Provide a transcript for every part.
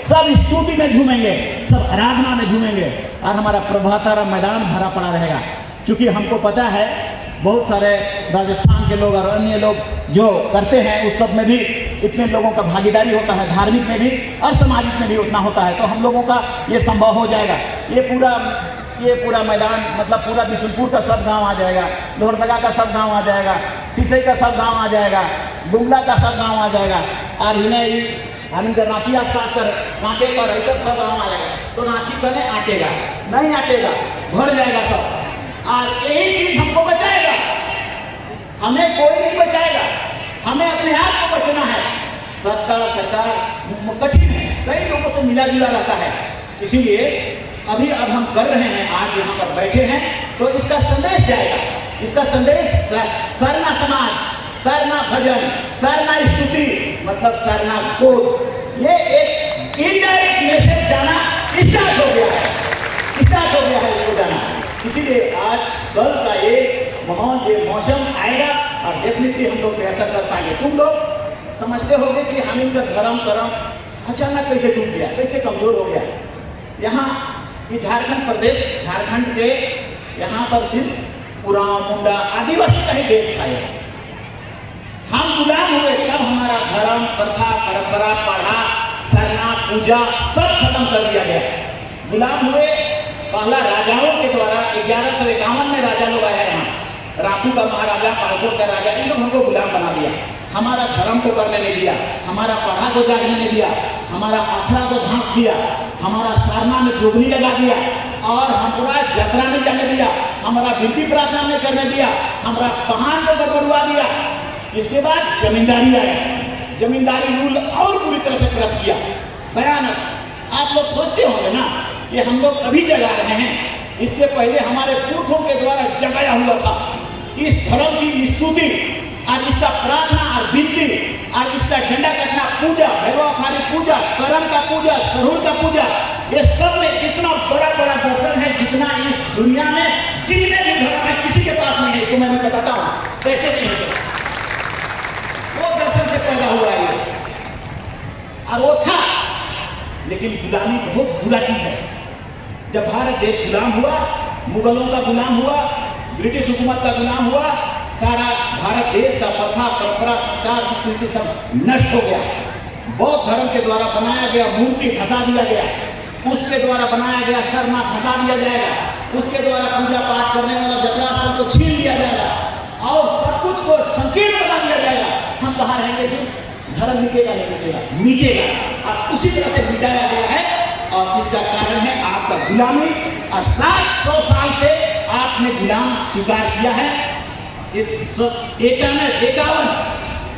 सब स्तुति में झूमेंगे, सब आराधना में झूमेंगे और हमारा प्रभातारा मैदान भरा पड़ा रहेगा। क्योंकि हमको पता है बहुत सारे राजस्थान के लोग और अन्य लोग जो करते हैं उस सब में भी इतने लोगों का भागीदारी होता है, धार्मिक में भी और सामाजिक में भी उतना होता है। तो हम लोगों का ये संभव हो जाएगा। ये पूरा मैदान मतलब पूरा बिशुनपुर का सब गांव आ जाएगा, लोहरदगा का सब गांव आ जाएगा, सिसई का सब गांव आ जाएगा, गुमला का सब गांव आ जाएगा और इन्हें रांची आसपास कर कांटे पर ऐसा सब गाँव आ जाएगा। तो रांची कने आटेगा नहीं आटेगा, भर जाएगा सब। और यही चीज हमको बचाएगा, हमें कोई नहीं बचाएगा, हमें अपने आप को बचना है। सरकार कठिन है, कई लोगों से मिला जुला रहता है। इसीलिए अब हम कर रहे हैं, आज यहाँ पर बैठे हैं तो इसका संदेश जाएगा। इसका संदेश सरना समाज, सरना भजन, सरना स्तुति मतलब सरना कोड, ये एक इनडायरेक्ट मैसेज जाना स्टार्ट हो गया है, इसको जाना। इसीलिए आज कल का ये माहौल, ये मौसम आएगा और डेफिनेटली हम लोग बेहतर कर पाएंगे। तुम लोग समझते होंगे कि हम इनका धर्म करम अचानक कैसे टूट गया, कैसे कमजोर हो गया। यहाँ ये झारखंड प्रदेश, झारखंड के यहाँ पर सिर्फ उरांव, मुंडा, आदिवासी का ही देश था। हम गुलाम हुए तब हमारा धर्म, प्रथा, परंपरा, पढ़ा, सरना, पूजा सब खत्म कर दिया गया। गुलाम हुए पहला राजाओं के द्वारा 1151 में राजा लोग आए यहाँ, रापू का महाराजा, पालकोट का राजा, इन लोग हमको गुलाम बना दिया। हमारा धर्म को करने नहीं दिया, हमारा पढ़ा को जागने नहीं दिया, हमारा आखड़ा को धांस दिया, हमारा सारना में जोगनी लगा दिया और हमारा जतरा नहीं जाने दिया, हमारा विनती प्रार्थना नहीं करने दिया, हमारा पहाड़ को गड़बड़वा दिया। इसके बाद जमींदारी आया, जमींदारी रूल और पूरी तरह से क्रश किया, भयानक। आप लोग सोचते होंगे ना कि हम लोग अभी जगा रहे हैं, इससे पहले हमारे पुरखों के द्वारा जगाया हुआ था। इस धर्म की स्तुति और इसका प्रार्थना और विनती और इसका झंडा कटना, पूजा, भैरवाखारी पूजा, करम का पूजा, सरूर का पूजा, ये सब में इतना बड़ा बड़ा दर्शन है जितना इस दुनिया में जितने भी धर्म है किसी के पास नहीं है। इसको मैं बताता हूँ कैसे नहीं है। वो दर्शन से पैदा हुआ है और वो था, लेकिन गुलामी बहुत बुरा चीज है। जब भारत देश गुलाम हुआ, मुगलों का गुलाम हुआ, ब्रिटिश हुकूमत का गुलाम हुआ, सारा भारत देश का प्रथा, परंपरा, संस्कार, संस्कृति सब नष्ट हो गया। बौद्ध धर्म के द्वारा बनाया गया मूर्ति धसा दिया गया, उसके द्वारा बनाया गया सरना धसा दिया जाएगा, उसके द्वारा पूजा पाठ करने वाला जतरा स्थल को छीन लिया जाएगा और सब कुछ को संकीर्ण बना दिया जाएगा। हम कहाँ रहेंगे फिर? धर्म मिटेगा नहीं मिटेगा? मिटेगा। और उसी तरह से मिटाया गया है और इसका कारण है आपका गुलामी। और 700 साल से आपने गुलाम स्वीकार किया है। 51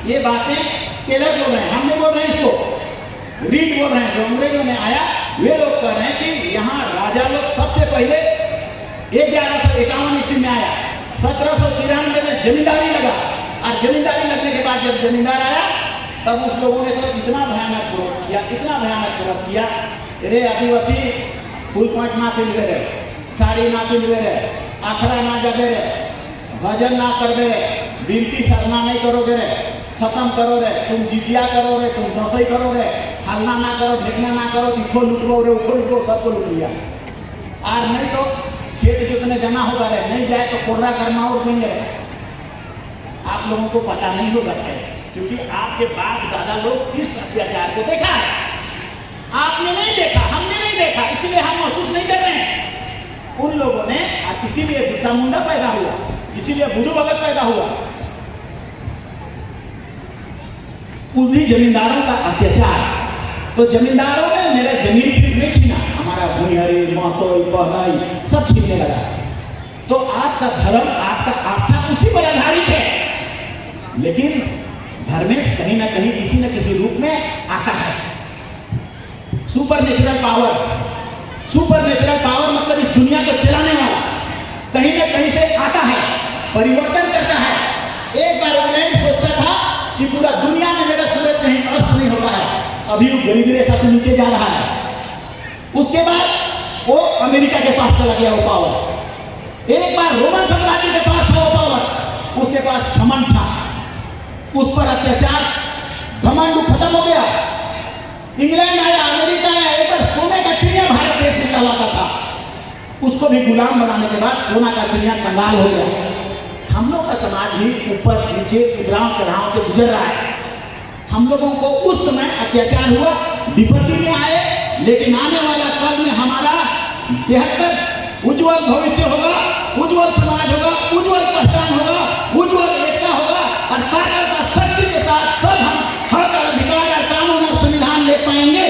ये बातें टेलर बोल रहे हैं, हम नहीं बोल रहे हैं, इसको रीड बोल रहे हैं। जो अंग्रेजों में आया वे लोग कह रहे हैं कि यहाँ राजा लोग सबसे पहले 1151 ईस्वी में आया, 1793 में जमींदारी लगा और जमींदारी लगने के बाद जब जमींदार आया तब उस लोगों ने तो इतना भयानक क्रोध किया, इतना भयानक क्रोध किया। अरे आदिवासी फुल पॉइंट ना पिंधे रहे, साड़ी ना पिंधे रहे, आखड़ा ना जाबे रहे, भजन ना करबे रे, विनती सरना नहीं करोगे रे, खत्म करो रे, तुम जितिया करो रे, तुम दसई करो रे, खालना ना करो, ढेकना ना करो, इखो लुटबो रे, उखो लुटबो, सबको लुट लिया। और नहीं तो खेत जोतने जमा होगा रे, नहीं जाए तो कोर्रा करना और देंगे रे। आप लोगों को पता नहीं होगा शायद, क्योंकि आपके बाप दादा लोग इस अत्याचार को देखा है, आपने नहीं देखा, हमने नहीं देखा, इसलिए हम महसूस नहीं कर रहे हैं। उन लोगों ने, इसीलिए बिरसा मुंडा पैदा हुआ, इसीलिए बुद्धू भगत पैदा हुआ। उन्हीं जमींदारों का अत्याचार, तो जमींदारों ने मेरा जमीन सिर्फ नहीं छीना, हमारा भूनिहरी, महतोई, पहनाई सब छीनने लगा। तो आपका धर्म, आपका आस्था उसी पर आधारित है। लेकिन धर्मेश कहीं ना कहीं किसी न किसी रूप में आता है। Super natural power, super natural power मतलब इस दुनिया को चलाने वाला कहीं ना कहीं से आता है, परिवर्तन करता है। एक बार इंग्लैंड सोचता था कि पूरा दुनिया में मेरा सूरज कहीं अस्त नहीं होता है, अभी वो गरीबी रेखा से नीचे जा रहा है। उसके बाद वो अमेरिका के पास चला गया वो पावर। एक बार रोमन साम्राज्य के पास था वो पावर, उसके पास घमंड था, उस पर अत्याचार, घमंड खत्म हो गया। इंग्लैंड आया, अमेरिका आया, भी गुलाम बनाने के बाद सोना का चिड़िया कंगाल हो गया। हम लोग का समाज भी ऊपर नीचे उतराव चढ़ाव से गुजर रहा है। हम लोगों को उस समय अत्याचार हुआ, विपत्ति में आए, लेकिन आने वाला कल में हमारा बेहतर उज्जवल भविष्य होगा, उज्जवल समाज होगा, उज्जवल पहचान होगा, उज्जवल एकता होगा और ताकत और शक्ति के साथ सब हम हक और अधिकार और कानून और संविधान ले पाएंगे।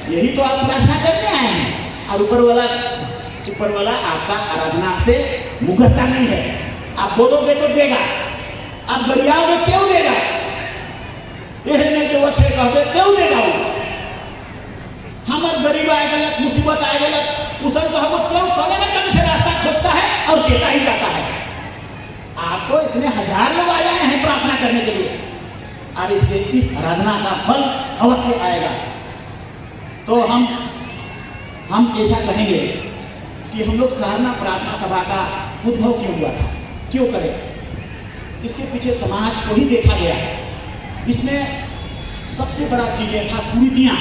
यही तो आप प्रार्थना करते आए हैं। और ऊपर वाला आपका आराधना से मुकरता नहीं है। आप बोलोगे तो देगा, आप गरियाओगे क्यों देगा, ये नहीं तो अच्छे कहते क्यों देगा। वो हमारे गरीब आए गलत, मुसीबत आए गलत, उसन कहो क्यों कने न कने से रास्ता खोजता है और देता ही जाता है। आप तो इतने हजार लोग आ जाए हैं प्रार्थना करने के लिए, और इसलिए इस आराधना का फल अवश्य आएगा। तो हम ऐसा कहेंगे कि हम लोग सारना प्रार्थना सभा का उद्भव क्यों हुआ था, क्यों करें। इसके पीछे समाज को ही देखा गया। इसमें सबसे बड़ा चीजें था कुरीतियां।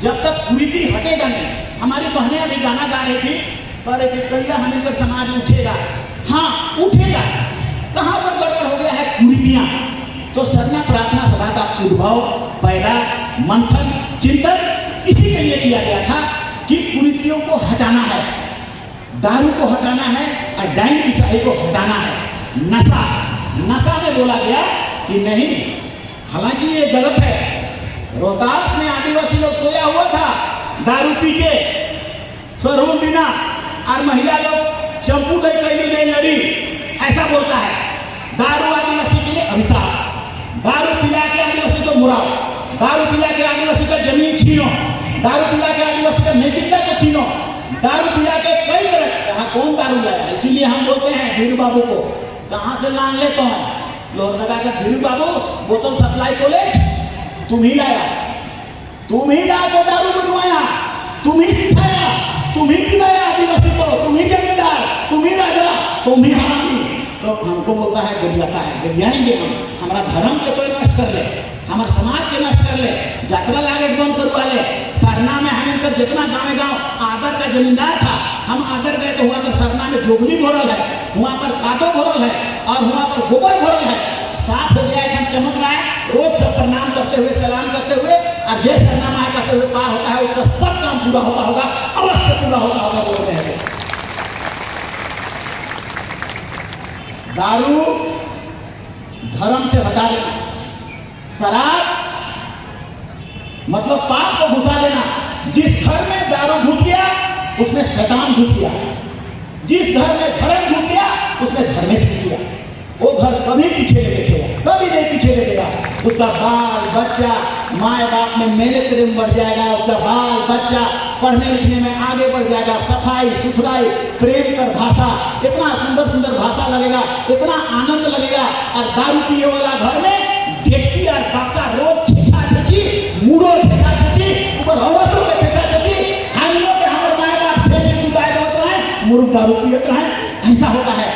जब तक कुरीति हटेगा नहीं, हमारी बहनें अभी गाना गा रही थी, कह रहे थे कहिया हमें समाज उठेगा। हाँ उठेगा, कहाँ पर गड़बड़ हो गया है, कुरीतियां। तो सरना प्रार्थना सभा का उद्भव, पैदा, मंथन, चिंतन इसी के लिए किया गया था कि कुरीतियों को हटाना है, दारू को हटाना है और डाइन ईसाई को हटाना है। नशा में बोला गया कि नहीं, हालांकि ये गलत है। रोहतास में आदिवासी लोग सोया हुआ था दारू पी के, सरहुल बिना, और महिला लोग चंपू गई कैली गई लड़ी, ऐसा बोलता है। दारू आदिवासी के लिए अभिशाप, दारू पिला के आदिवासी को मुराओ, दारू पिला के आदिवासी का जमीन छीनो, दारू पिला के आदिवासी का नैतिकता को छीनो, दारू पिला के कई तरह। यहाँ कौन दारू लाया, इसीलिए हम बोलते हैं धीरू बाबू को, कहाँ से लान लेते हैं लोहरदगा का धीरू बाबू, बोतल सप्लाई कॉलेज तुम ही लाया, तुम ही ला के दारू बनवाया, तुम ही सिखाया, तुम ही पिलाया आदिवासी को, तुम ही जमींदार, तुम ही राजा, तुम ही हरामी। तो हमको बोलता है गरियाता है, गरियाएंगे हम, हमारा धर्म के कोई नष्ट कर ले, हमारे समाज के नष्ट कर ले, यात्रा लागे बंद करवा ले। सरना में हम इनकर जितना गाँव आदर का जमींदार था, हम आदर गए तो हुआ कर सरना में जोगनी भरल है, वहाँ पर कादो भरल है और वहाँ पर गोबर भरल है, साफ हो गया, एकदम चमक रहा है। रोज सब प्रणाम करते हुए, सलाम करते हुए, और जय सरनामा है कहते हुए पार होता है, उसका सब काम पूरा होता होगा, अवश्य पूरा होता होगा। बोल रहे हैं दारू धर्म से हटा देना, शराब मतलब पाप को घुसा देना। जिस घर में दारू घुस गया उसमें शैतान घुस गया, जिस घर में धर्म घुस गया उसमें धर्मेश घुस गया। वो घर कभी पीछे नहीं देखेगा, कभी नहीं पीछे देखेगा। उसका बाल बच्चा माए बाप में मेहनत में बढ़ जाएगा, उसका बाल बच्चा पढ़ने लिखने में आगे बढ़ जाएगा। सफाई सुथराई प्रेम कर भाषा, इतना सुंदर सुंदर भाषा लगेगा, इतना आनंद लगेगा। और दारू पिए वाला घर में डेक्ची और बक्सा रोज छेछा छेछी, मुड़ो छेछा छेछी, ऊपर औरतों के छेछा छेछी, हम लोग के हमारे माए बाप छेछे चुकाए होते हैं, मुर्ग दारू पियत रहे, ऐसा होता है।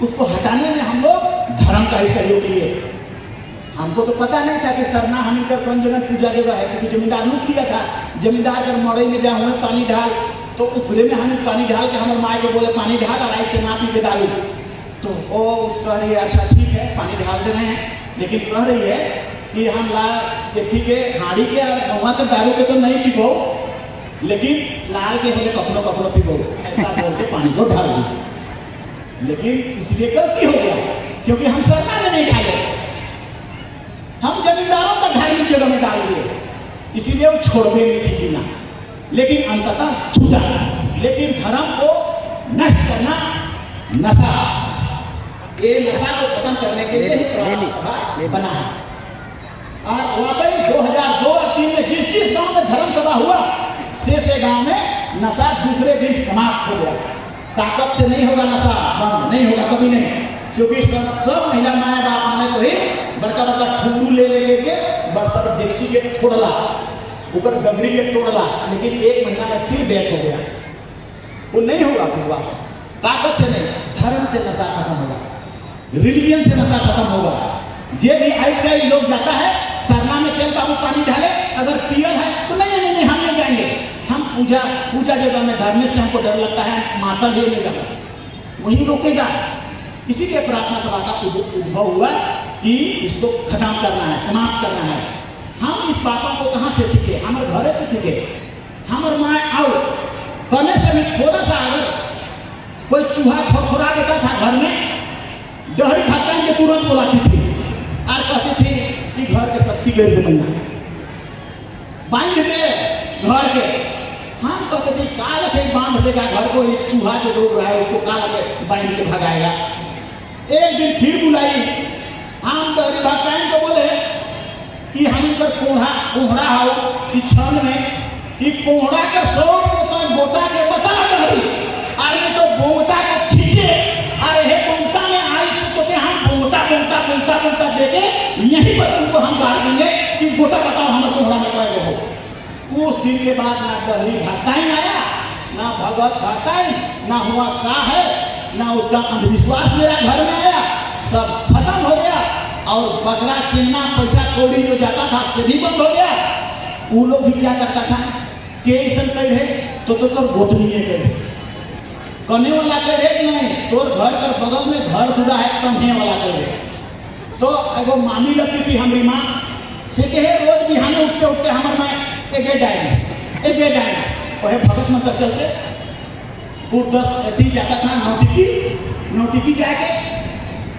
उसको हटाने में हम लोग धर्म का ही सहयोग लिए। हमको तो पता नहीं था कि सरना हम इनका कौन जगह पूजा जगह है, क्योंकि जमींदार लूट लिया था। जमींदार कर मड़ई में जा हुए पानी ढाल, तो उपरे में हमें पानी ढाल के हमारे माए को बोले पानी ढाल और ऐसे ना पी के दारू। तो वो कह रही है अच्छा ठीक है पानी ढाल दे रहे हैं, लेकिन कह रही है कि हम ला देखी के हाड़ी के और वहाँ तक दारू के तो नहीं पीबो, लेकिन लाल के हमें कखनो कखनो पीबो, ऐसा बोल के पानी को ढाल दी। लेकिन इसलिए गलती हो गया क्योंकि हम सरना में नहीं डाले, हम जमींदारों का धार्मिक जगह में डाल दिए, इसीलिए वो छोड़वे नहीं थी पीना, लेकिन अंततः छूटा। लेकिन धर्म को नष्ट करना नशा, ये नशा को खत्म करने के लिए प्रार्थना सभा बना है। और वाकई 2002 और 2003 में जिस जिस गांव में धर्म सभा हुआ, से गांव में नशा दूसरे दिन समाप्त हो गया। ताकत से नहीं होगा नशा बंद, नहीं होगा कभी नहीं, क्योंकि सब महिला माए बाप माने तो ही बड़का बड़का ठुमरू ले के बरसा डेक्ची के तोड़ला, ऊपर गगरी के तोड़ला, लेकिन 1 महीना में फिर बैक हो गया। वो नहीं होगा फिर वापस, ताकत से नहीं, धर्म से नशा खत्म होगा, रिलीजन से नशा खत्म होगा। जे भी आज का लोग जाता है सरना में चल बाबू पानी ढाले, अगर पियल है तो नहीं हम नहीं जाएंगे, हम पूजा पूजा जगह में धर्म से हमको डर लगता है, माता भी नहीं जाता, वही रोकेगा। इसीलिए प्रार्थना सभा का उद्भव हुआ कि इसको खत्म करना है, समाप्त करना है। हम इस बातों को कहाँ से सीखे? हमारे घरे से सीखे। हमारे माँ आओ करने से भी थोड़ा सा अगर कोई चूहा खुरखुरा देता था घर में, डहरी खाता के तुरंत बुलाती थी और कहती थी कि घर के शक्ति के बना बांध दे घर के। हम कहते थे काल के बांध देगा घर को, ये चूहा जो डूब रहा है उसको काल के बांध के भगाएगा। एक दिन फिर बुलाई, हम डहरी भाई को बोले कि हम इधर कोहड़ा हो कि क्षण में कि कोहड़ा के सौ तो गोटा के बता रही, अरे तो बोटा को खींचे, अरे हे बोटा में आई तो के हम बोटा बोटा बोटा बोटा देके यहीं पर तुमको हम गाड़ देंगे कि गोटा बताओ हमारे कोहड़ा में कहे हो। उस दिन के बाद ना डहरी भाता ही आया, ना भगवत भाता ही, ना हुआ का है, ना उसका अंधविश्वास मेरा घर में आया, सब खत्म हो गया। और बकरा चिन्ना पैसा कौड़ी जो जाता था से भी बंद हो गया। वो लोग भी क्या करता था के ऐसा कह रहे तो गोतनीय कहे कने वाला कह रहे नहीं, तोर घर कर बगल में घर पूरा है कन्हे वाला कह रहे। तो एगो मामी लगती थी हमारी माँ से कहे रोज भी हमें उठते उठते हमारे माँ एक डाइन वह भगत मंत्र चलते वो 10 अति जाता था नौटिकी जाके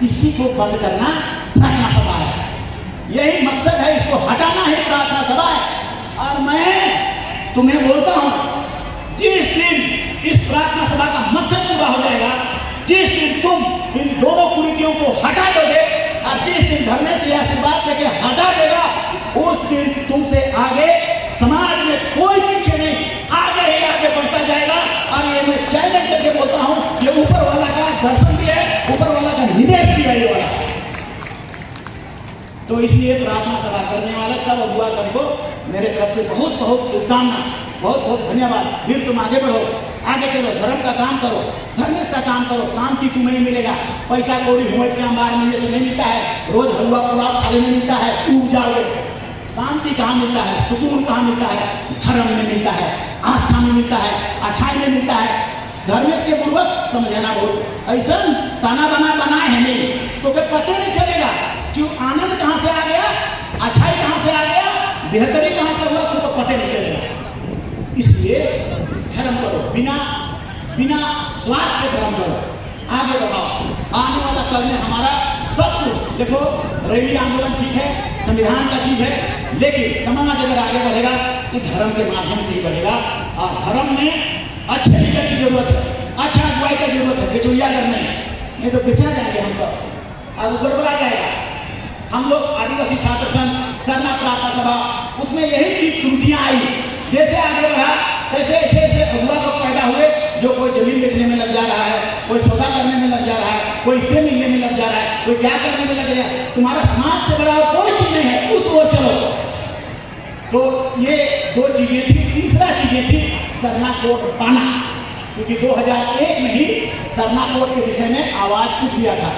इसी को बंद करना प्रार्थना सभा है। यही मकसद है, इसको हटाना ही प्रार्थना सभा है। और मैं तुम्हें बोलता हूं जिस दिन इस प्रार्थना सभा का मकसद पूरा हो जाएगा, जिस दिन तुम इन दोनों कुरीतियों को हटा दोगे और जिस दिन धर्म से आशीर्वाद देके हटा देगा, उस दिन तुमसे आगे समाज में कोई पीछे नहीं, आगे ही आगे बढ़ता जाएगा। और ये मैं चैलेंज करके बोलता हूं, ये ऊपर वाला का दर्शन भी है, ऊपर वाला का निर्देश भी है ये वाला। तो इसलिए प्रार्थना सभा करने वाले सब अगुआगण को मेरे तरफ से बहुत बहुत शुभकामना, बहुत बहुत धन्यवाद। फिर तुम आगे बढ़ो, आगे चलो, धर्म का काम करो, धर्म का काम करो, शांति तुम्हें ही मिलेगा। पैसा कौड़ी हुए के अंबार मिलने से नहीं मिलता है, रोज हलवा पुलाव खाने में मिलता है, डूब जाओगे। शांति कहाँ मिलता है, सुकून कहाँ मिलता है? धर्म में मिलता है, आस्था में मिलता है, अच्छाई में मिलता है। धर्म के पूर्वक समझना बहुत ऐसा ताना बना बनाए है नहीं तो क्या पता नहीं चलेगा कि आनंद कहाँ से आ गया, अच्छाई कहाँ से आ गया, बेहतरी कहाँ से हुआ, तुमको पता नहीं चलेगा। इसलिए धर्म करो, बिना स्वार्थ के धर्म करो, आगे बढ़ाओ। आने वाला कल में हमारा सब कुछ देखो, रैली आंदोलन ठीक है, संविधान का चीज है, लेकिन समाज अगर आगे बढ़ेगा तो धर्म के माध्यम से ही बढ़ेगा। और धर्म में अच्छे लीडर की जरूरत है, अच्छा अगुवाई की जरूरत है, बेचोइया करने नहीं तो बेचा जाएंगे हम सब और गड़बड़ा जाएगा। हम लोग आदिवासी छात्र संघ सरना प्रार्थना सभा उसमें यही चीज त्रुटियां आई, जैसे आगे बढ़ा तैसे ऐसे ऐसे अगुआ लोग पैदा हुए जो कोई जमीन बेचने में लग जा रहा है, कोई सौदा करने में लग जा रहा है, कोई इससे मिलने में लग जा रहा है, कोई क्या करने में लग रहा है। तुम्हारा समाज से बड़ा कोई चीज नहीं है, उस ओर चलो। तो ये दो चीजें थी। तीसरा चीजें थी सरना कोड पाना, क्योंकि 2001 में ही सरना कोड के विषय में आवाज उठ गया था।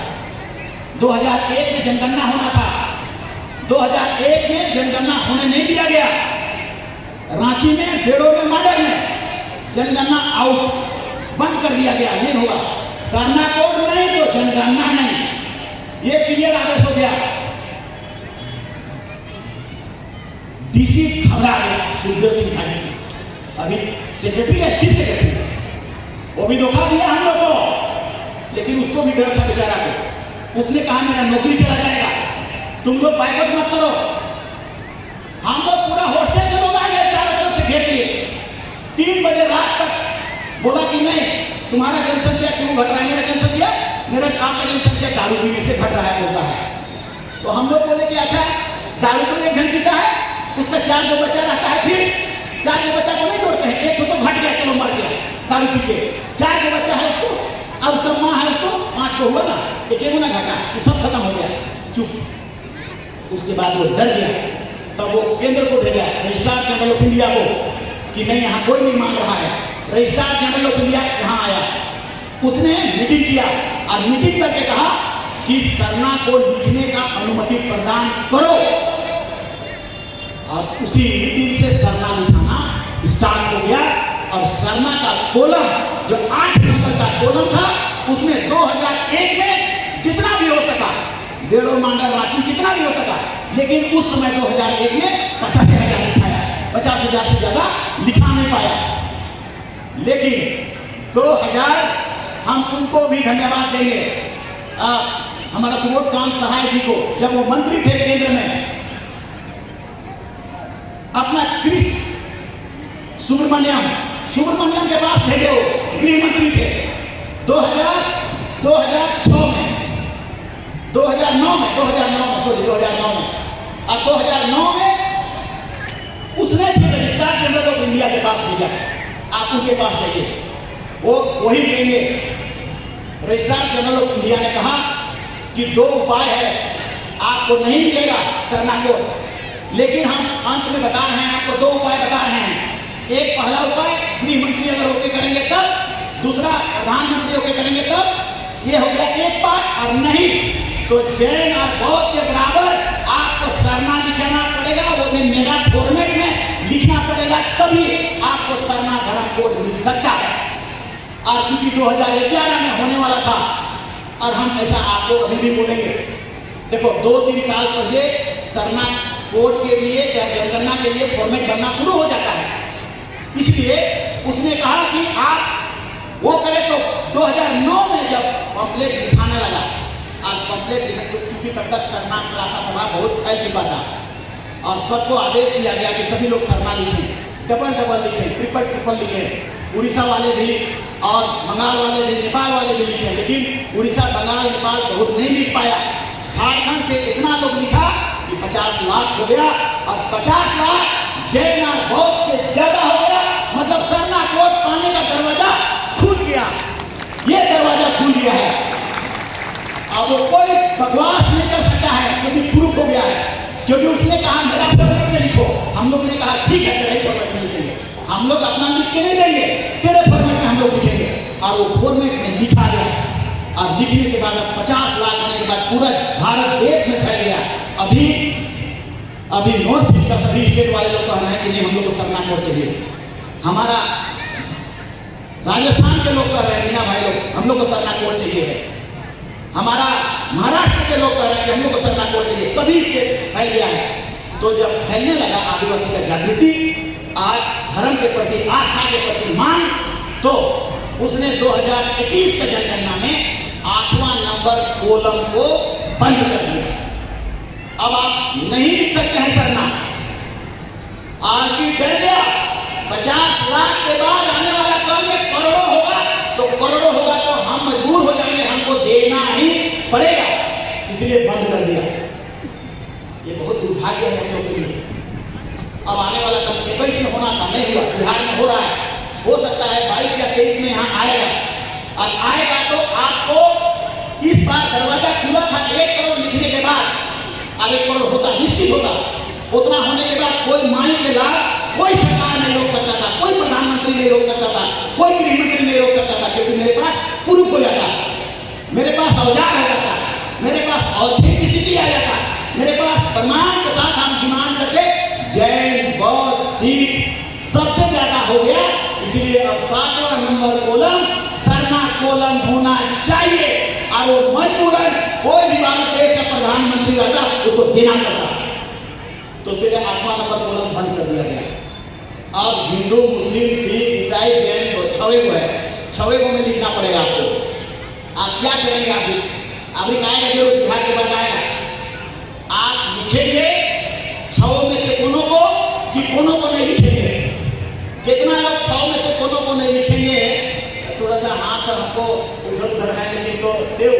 2001 में जनगणना होना था, 2001 में जनगणना होने नहीं दिया गया। रांची में, बेड़ो में, मॉडल में जनगणना आउट, बंद कर दिया गया, नहीं होगा। सरना कोड नहीं तो जनगणना नहीं, ये क्लियर आदेश हो गया। डीसी घबरा गया, सुखदेव सिंह था डीसी, अभी सेक्रेटरी अच्छी सेक्रेटरी, वो भी धोखा दिया हम लोग को, लेकिन उसको भी डर था बेचारा को। उसने कहा मेरा नौकरी चला जाएगा, तुम लोग बाइकआउट मत करो। हम लोग पूरा हॉस्टल के लोग आ गए, चारों तरफ से घेर लिए। 3 बजे रात तक बोला कि नहीं, तुम्हारा जनसंख्या क्यों घट रहा है? मेरा जनसंख्या, मेरा काम का जनसंख्या दारू पीने से घट रहा है बोलता है। तो हम लोग बोले कि अच्छा, दारू तो एक जन पीता है, उसका 4 जो बच्चा रहता है, फिर 4 जो बच्चा को नहीं जोड़ते हैं, एक तो घट गया, चलो मर गया दारू पी के, 4 जो बच्चा है उसको, और उसका माँ है उसको 5 को हुआ ना, एक ना घटा, ये सब खत्म हो गया, चुप। उसके बाद वो डर गया, तब वो केंद्र को भेजा, रजिस्ट्रार जनरल ऑफ इंडिया को, कि नहीं यहाँ कोई नहीं मान रहा है। रजिस्ट्रार जनरल ऑफ इंडिया यहाँ आया, उसने मीटिंग किया और मीटिंग करके कहा कि सरना को लिखने का अनुमति प्रदान करो। और उसी मीटिंग से सरना लिखाना स्टार्ट हो गया और शर्मा का कोलम जो 8 नंबर का कोलम था उसमें 2001 में जितना भी हो सका, बेड़ो मांडर रांची जितना भी हो सका, लेकिन उस समय 2001 में 85,000 लिखाया, 50,000 से ज्यादा लिखा नहीं पाया। लेकिन 2000 हम उनको भी धन्यवाद देंगे, हमारा सुबोध कांत सहाय जी को, जब वो मंत्री थे केंद्र में, अपना क्रिस सुब्रमण्यम के पास थे, वो गृह मंत्री थे 2006 में, 2009 में और 2009 में उसने फिर रजिस्ट्रार जनरल ऑफ इंडिया के पास भेजा, आप उनके पास जाइए, वो वही देंगे। रजिस्ट्रार जनरल ऑफ इंडिया ने कहा कि 2 उपाय है, आपको नहीं मिलेगा सरना कोड, लेकिन हम अंत में बता रहे हैं, आपको 2 उपाय बता रहे हैं। एक पहला उपाय गृह मंत्री अगर होके करेंगे तब, दूसरा प्रधानमंत्री होके करेंगे तब। ये हो गया एक बात, और नहीं तो जैन और बौद्ध के बराबर आपको सरना लिखना पड़ेगा, वो भी मेरा फॉर्मेट में लिखना पड़ेगा, तभी आपको सरना धर्म कोड मिल सकता है। और चूंकि 2011 में होने वाला था, और हम ऐसा आपको अभी भी बोलेंगे, देखो 2-3 साल पहले सरना कोड के लिए चाहे जनगणना के लिए फॉर्मेट बनना शुरू हो जाता है, इसलिए उसने कहा कि आप वो करें। तो 2009 में जब पम्पलेट लिखाने लगा, आज पम्पलेट चूंकि तब तक सरना प्रार्थना सभा बहुत फैल चुका था, और सबको आदेश दिया गया कि सभी लोग सरना लिखें, डबल लिखें, ट्रिपल लिखें, उड़ीसा वाले भी और बंगाल वाले भी, नेपाल वाले भी लिखे, लेकिन उड़ीसा, बंगाल, नेपाल बहुत नहीं लिख पाया। झारखंड से इतना लोग लिखा कि 50 लाख हो गया, और 50 लाख जैन और बौद्ध से ज्यादा हो गया। मतलब सरना कोड पाने का दरवाजा खुल गया, ये दरवाजा खुल गया है। अब वो कोई बकवास नहीं कर सकता है, क्योंकि प्रूफ हो गया है, क्योंकि उसने कहा मेरा फॉर्मेट में लिखो, हम लोग ने कहा ठीक है तेरे फॉर्मेट में लिखेंगे, हम लोग अपना लिख के नहीं देंगे, तेरे फॉर्मेट में हम लोग लिखेंगे। और वो फॉर्मेट में लिखा गया, और लिखने के बाद 50 लाख आने के बाद पूरा भारत देश में फैल गया। अभी नॉर्थ ईस्ट का सभी स्टेट वाले लोग कह रहे हैं कि नहीं हम लोग को सरना कोड चाहिए। हमारा राजस्थान के लोग कह रहे हैं, मीना भाई लोग, हम लोग को सरना कोड चाहिए है। हमारा महाराष्ट्र के लोग कह रहे हैं कि हम लोग को सरना कोड चाहिए। सभी स्टेट फैल गया है। तो जब फैलने लगा आदिवासी का जागृति, आज धर्म के प्रति, आस्था के प्रति मांग, तो उसने 2021 के जनगणना में 8वां नंबर कोलम को बंद कर दिया। अब आप नहीं लिख सकते हैं सरना। आरपी डर गया, 50 लाख के बाद आने वाला काम में करोड़ों होगा, तो करोड़ों होगा तो हम मजबूर हो जाएंगे, हमको देना ही पड़ेगा, इसलिए बंद कर दिया। ये बहुत दुर्भाग्य है हम लोग के लिए। अब आने वाला काम 21 में होना था, नहीं हुआ, बिहार में हो रहा है, हो सकता है 22 या 23 में यहाँ आएगा, और आएगा तो आपको इस बार दरवाजा खुला था 1 करोड़ लिखने के बाद, अब 1 करोड़ होता निश्चित होता। उतना होने के बाद कोई माई के लाभ कोई सरकार नहीं रोक सकता था, कोई प्रधानमंत्री नहीं रोक सकता था, कोई गृह मंत्री नहीं रोक सकता था, क्योंकि मेरे पास प्रूफ हो जाता, मेरे पास औजार आ जाता, मेरे पास ऑथेंटिसिटी आ जाता, मेरे पास प्रमाण के साथ हम डिमांड करके जैन, बौद्ध, सिख सबसे ज्यादा हो गया। इसलिए अब 7वां नंबर कोलम सरना कोलम होना चाहिए, और वो मजबूरन कोई भी भारत देश का प्रधानमंत्री रहता उसको देना पड़ता, तो इसलिए 8वां नंबर कोलम बंद कर दिया गया। अब हिंदू, मुस्लिम, सिख, ईसाई, जैन तो 6 को है, 6 को में लिखना पड़ेगा आपको। आप क्या करेंगे? अभी आएगा जो बिहार के बाद आएगा, आप लिखेंगे 6 में से कोनो को कि कोनो को नहीं लिखेंगे? कितना लोग 6 में से कोनो को नहीं लिखेंगे? थोड़ा सा हाथ हमको उधर उधर है, लेकिन तो देव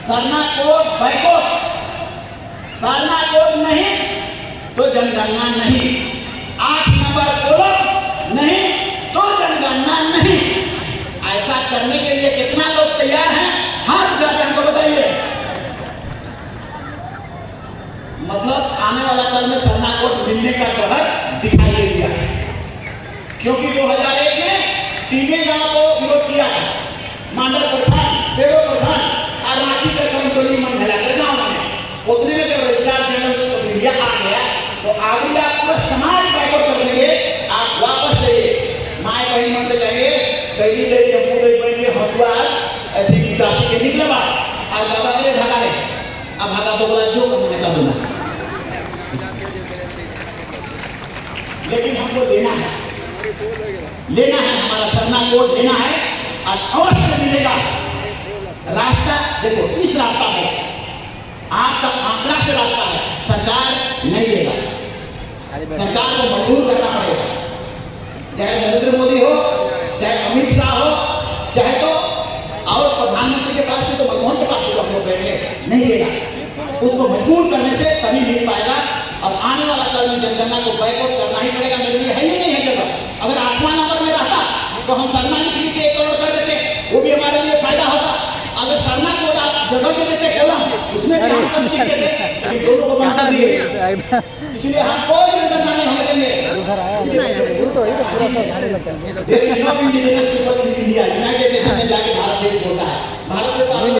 Sarna code back out, Sarna code नहीं तो जनगणना नहीं, 8 नंबर कोलम नहीं तो जनगणना नहीं। ऐसा करने के लिए कितना लोग तैयार हैं? हाथ उठाकर हमको बताइए। मतलब आने वाला काल में सरना कोड मिलने का डर दिखाई दे दिया, क्योंकि 2001 में 3 गांव को विरोध किया था, मांडर प्रधान, बेड़ो प्रधान और रांची से करमटोली मन हिलाकर गाँव में, उतने में जब रजिस्ट्रार जनरल ऑफ इंडिया आ गया तो आगे आप पूरा समाज बैकआउट कर देंगे, आप वापस बार आई थिंक काशी के निकले बार आज बाबा के भागा रे अब भागा तो बोला जो करना है कर देना लेकिन हमको लेना है हमारा सरना कोड लेना है और अवश्य मिलेगा रास्ता। देखो इस रास्ता में आपका आंकड़ा से रास्ता है, सरकार नहीं देगा, सरकार को मजबूर करना पड़ेगा, चाहे नरेंद्र मोदी हो चाहे अमित शाह हो चाहे तो और प्रधानमंत्री के पास से तो मनमोहन के पास हम लोग बैठे नहीं देगा, उसको मजबूर करने से तभी मिल पाएगा। और आने वाला कल में जनगणना को बैकआउट करना ही पड़ेगा, मेरे लिए है ही नहीं है जगह। अगर 8वां नंबर में रहता तो हम सरना निकली के 1 करोड़ कर देते, वो भी हमारे लिए फायदा होता। अगर सरना को आप जगह के देते कोलम उसमें भी हम कर देते, लेकिन दोनों को बंद कर दिए, इसलिए हम कोई जनगणना नहीं होने देंगे।